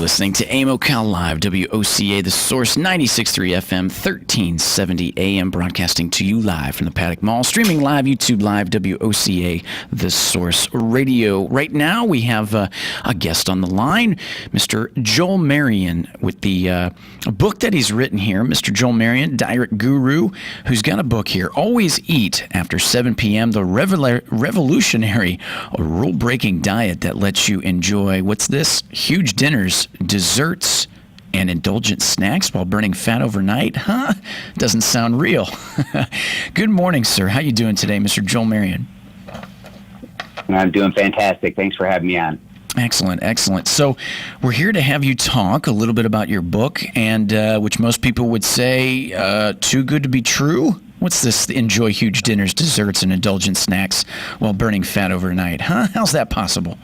listening to AIM Ocala Live, WOCA, The Source, 96.3 FM, 1370 AM, broadcasting to you live from the Paddock Mall, streaming live, YouTube Live, WOCA, The Source Radio. Right now, we have a guest on the line, Mr. Joel Marion, with the book that he's written here. Mr. Joel Marion, diet guru, who's got a book here, Always Eat After 7 p.m., the revolutionary, rule-breaking diet that lets you enjoy, what's this? Huge dinners, desserts, and indulgent snacks while burning fat overnight? Huh? Doesn't sound real. Good morning, sir. How you doing today, Mr. Joel Marion? I'm doing fantastic. Thanks for having me on. Excellent, excellent. So we're here to have you talk a little bit about your book, and which most people would say, too good to be true? What's this, enjoy huge dinners, desserts, and indulgent snacks while burning fat overnight? Huh? How's that possible?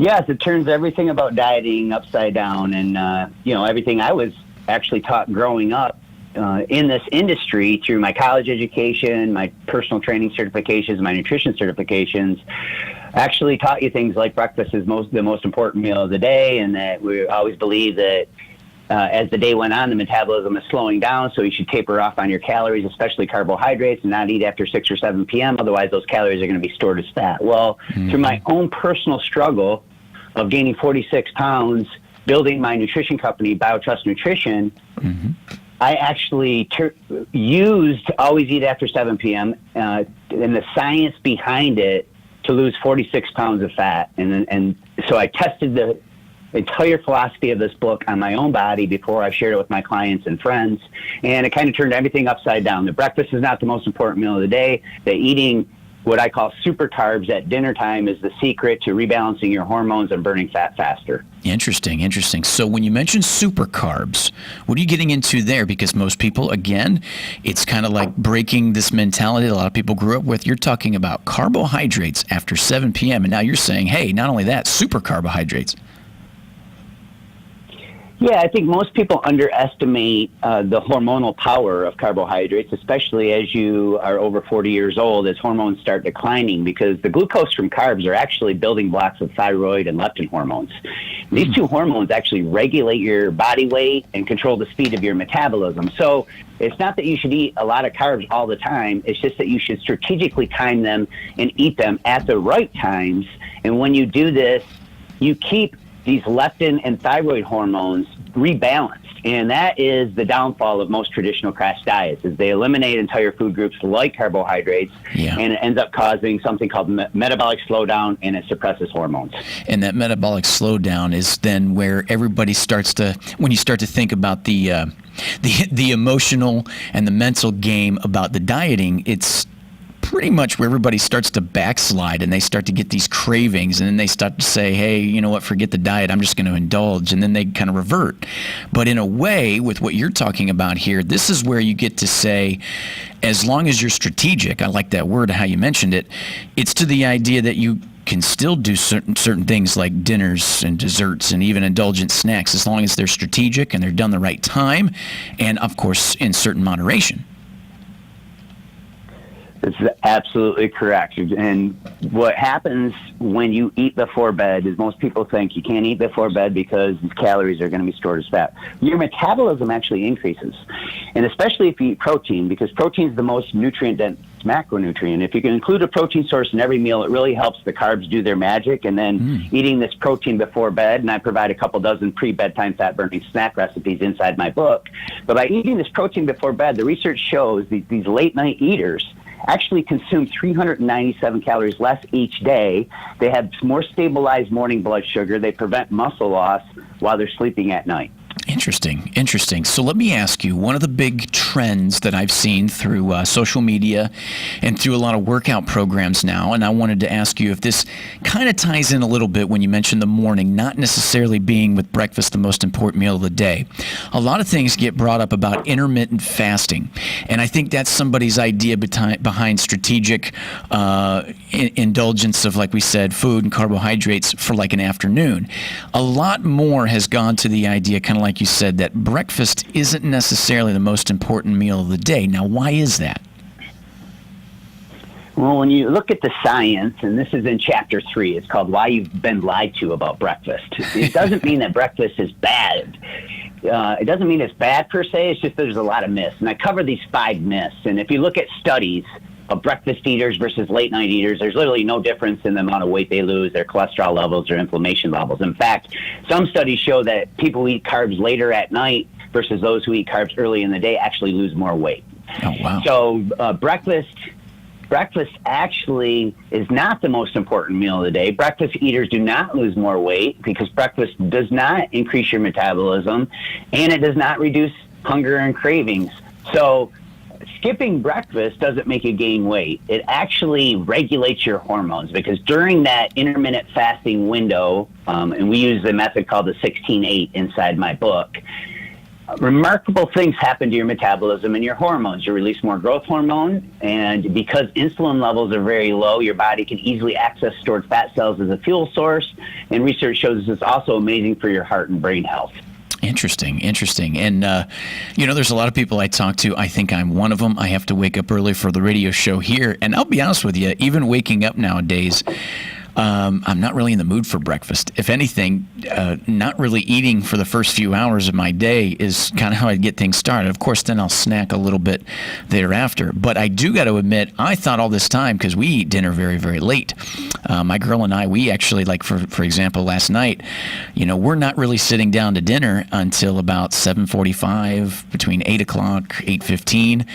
Yes, it turns everything about dieting upside down, and everything I was actually taught growing up in this industry through my college education, my personal training certifications, my nutrition certifications, actually taught you things like breakfast is the most important meal of the day, and that we always believe that as the day went on, the metabolism is slowing down, so you should taper off on your calories, especially carbohydrates, and not eat after 6 or 7 p.m. Otherwise, those calories are going to be stored as fat. Well, through my own personal struggle of gaining 46 pounds, building my nutrition company, BioTrust Nutrition, I actually used Always Eat After 7 p.m. And the science behind it to lose 46 pounds of fat. And so I tested the entire philosophy of this book on my own body before I shared it with my clients and friends. And it kind of turned everything upside down. The breakfast is not the most important meal of the day. The eating what I call super carbs at dinner time is the secret to rebalancing your hormones and burning fat faster. Interesting, interesting. So when you mention super carbs, what are you getting into there? Because most people, again, it's kind of like breaking this mentality that a lot of people grew up with. You're talking about carbohydrates after 7 p.m. And now you're saying, hey, not only that, super carbohydrates. Yeah, I think most people underestimate the hormonal power of carbohydrates, especially as you are over 40 years old, as hormones start declining, because the glucose from carbs are actually building blocks of thyroid and leptin hormones. These two hormones actually regulate your body weight and control the speed of your metabolism. So it's not that you should eat a lot of carbs all the time. It's just that you should strategically time them and eat them at the right times. And when you do this, you keep these leptin and thyroid hormones rebalanced. And that is the downfall of most traditional crash diets, is they eliminate entire food groups like carbohydrates, and it ends up causing something called metabolic slowdown, and it suppresses hormones. And that metabolic slowdown is then where everybody starts to, when you start to think about the emotional and the mental game about the dieting, it's pretty much where everybody starts to backslide and they start to get these cravings, and then they start to say, hey, you know what, forget the diet, I'm just going to indulge, and then they kind of revert. But in a way, with what you're talking about here, this is where you get to say, as long as you're strategic, I like that word, how you mentioned it, it's to the idea that you can still do certain things like dinners and desserts and even indulgent snacks, as long as they're strategic and they're done the right time, and of course in certain moderation. That's absolutely correct. And what happens when you eat before bed is most people think you can't eat before bed because these calories are going to be stored as fat. Your metabolism actually increases, and especially if you eat protein, because protein is the most nutrient-dense macronutrient. If you can include a protein source in every meal, it really helps the carbs do their magic. And then eating this protein before bed, and I provide a couple dozen pre-bedtime fat-burning snack recipes inside my book. But by eating this protein before bed, the research shows these late-night eaters actually consume 397 calories less each day. They have more stabilized morning blood sugar. They prevent muscle loss while they're sleeping at night. Interesting, interesting. So let me ask you, one of the big trends that I've seen through social media and through a lot of workout programs now, and I wanted to ask you if this kind of ties in a little bit when you mentioned the morning, not necessarily being with breakfast the most important meal of the day. A lot of things get brought up about intermittent fasting, and I think that's somebody's idea behind strategic indulgence of, like we said, food and carbohydrates for like an afternoon. A lot more has gone to the idea, kind of like you said, that breakfast isn't necessarily the most important meal of the day. Now, why is that? Well, when you look at the science, and this is in chapter 3, it's called Why You've Been Lied to About Breakfast. It doesn't mean that breakfast is bad. It doesn't mean it's bad per se. It's just there's a lot of myths. And I cover these 5 myths. And if you look at studies of breakfast eaters versus late night eaters, there's literally no difference in the amount of weight they lose, their cholesterol levels, or inflammation levels. In fact, some studies show that people who eat carbs later at night versus those who eat carbs early in the day actually lose more weight. Oh, wow. So breakfast actually is not the most important meal of the day. Breakfast eaters do not lose more weight because breakfast does not increase your metabolism, and it does not reduce hunger and cravings. So skipping breakfast doesn't make you gain weight. It actually regulates your hormones, because during that intermittent fasting window, and we use the method called the 16-8 inside my book, remarkable things happen to your metabolism and your hormones. You release more growth hormone, and because insulin levels are very low, your body can easily access stored fat cells as a fuel source, and research shows this is also amazing for your heart and brain health. Interesting. And, there's a lot of people I talk to. I think I'm one of them. I have to wake up early for the radio show here. And I'll be honest with you, even waking up nowadays, I'm not really in the mood for breakfast. If anything, not really eating for the first few hours of my day is kind of how I get things started. Of course, then I'll snack a little bit thereafter. But I do got to admit, I thought all this time, because we eat dinner very, very late. My girl and I, we actually, like, for example, last night, we're not really sitting down to dinner until about 7:45, between 8 o'clock, 8:15.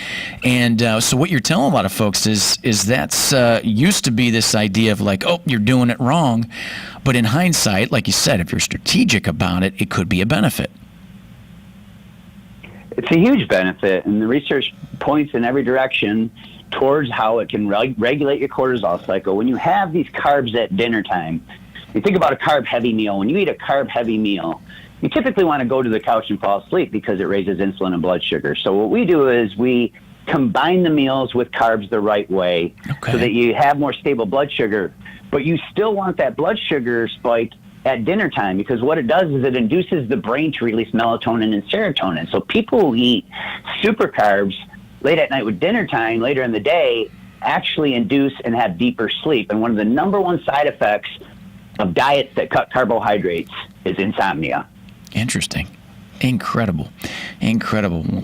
And so what you're telling a lot of folks is that's used to be this idea of like, oh, you're doing it wrong. But in hindsight, like you said, if you're strategic about it, it could be a benefit. It's a huge benefit, and the research points in every direction towards how it can regulate your cortisol cycle. When you have these carbs at dinner time, you think about a carb-heavy meal. When you eat a carb-heavy meal, you typically want to go to the couch and fall asleep because it raises insulin and blood sugar. So what we do is we combine the meals with carbs the right way, so that you have more stable blood sugar. But you still want that blood sugar spike at dinner time, because what it does is it induces the brain to release melatonin and serotonin. So people who eat super carbs late at night with dinner time later in the day actually induce and have deeper sleep. And one of the number one side effects of diets that cut carbohydrates is insomnia. Interesting. Incredible.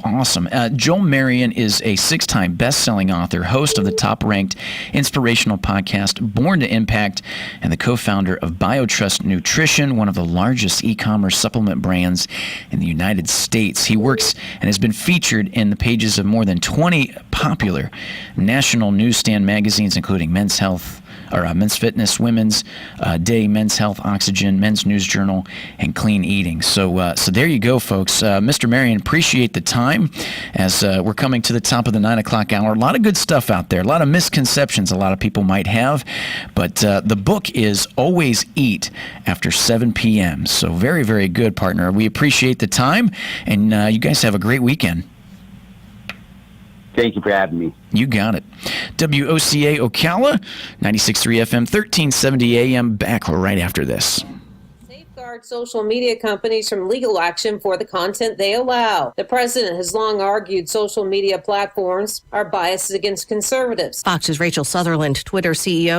Awesome. Joel Marion is a 6-time best-selling author, host of the top-ranked inspirational podcast Born to Impact, and the co-founder of BioTrust Nutrition, one of the largest e-commerce supplement brands in the United States. He works and has been featured in the pages of more than 20 popular national newsstand magazines, including Men's Health, Men's Fitness, Women's Day, Men's Health, Oxygen, Men's News Journal, and Clean Eating. So there you go, folks. Mr. Marion, appreciate the time as we're coming to the top of the 9 o'clock hour. A lot of good stuff out there, a lot of misconceptions a lot of people might have, but the book is Always Eat After 7 p.m. So very, very good, partner. We appreciate the time, and you guys have a great weekend. Thank you for having me. You got it. WOCA Ocala, 96.3 FM, 1370 AM, back right after this. Safeguard social media companies from legal action for the content they allow. The president has long argued social media platforms are biased against conservatives. Fox's Rachel Sutherland, Twitter CEO,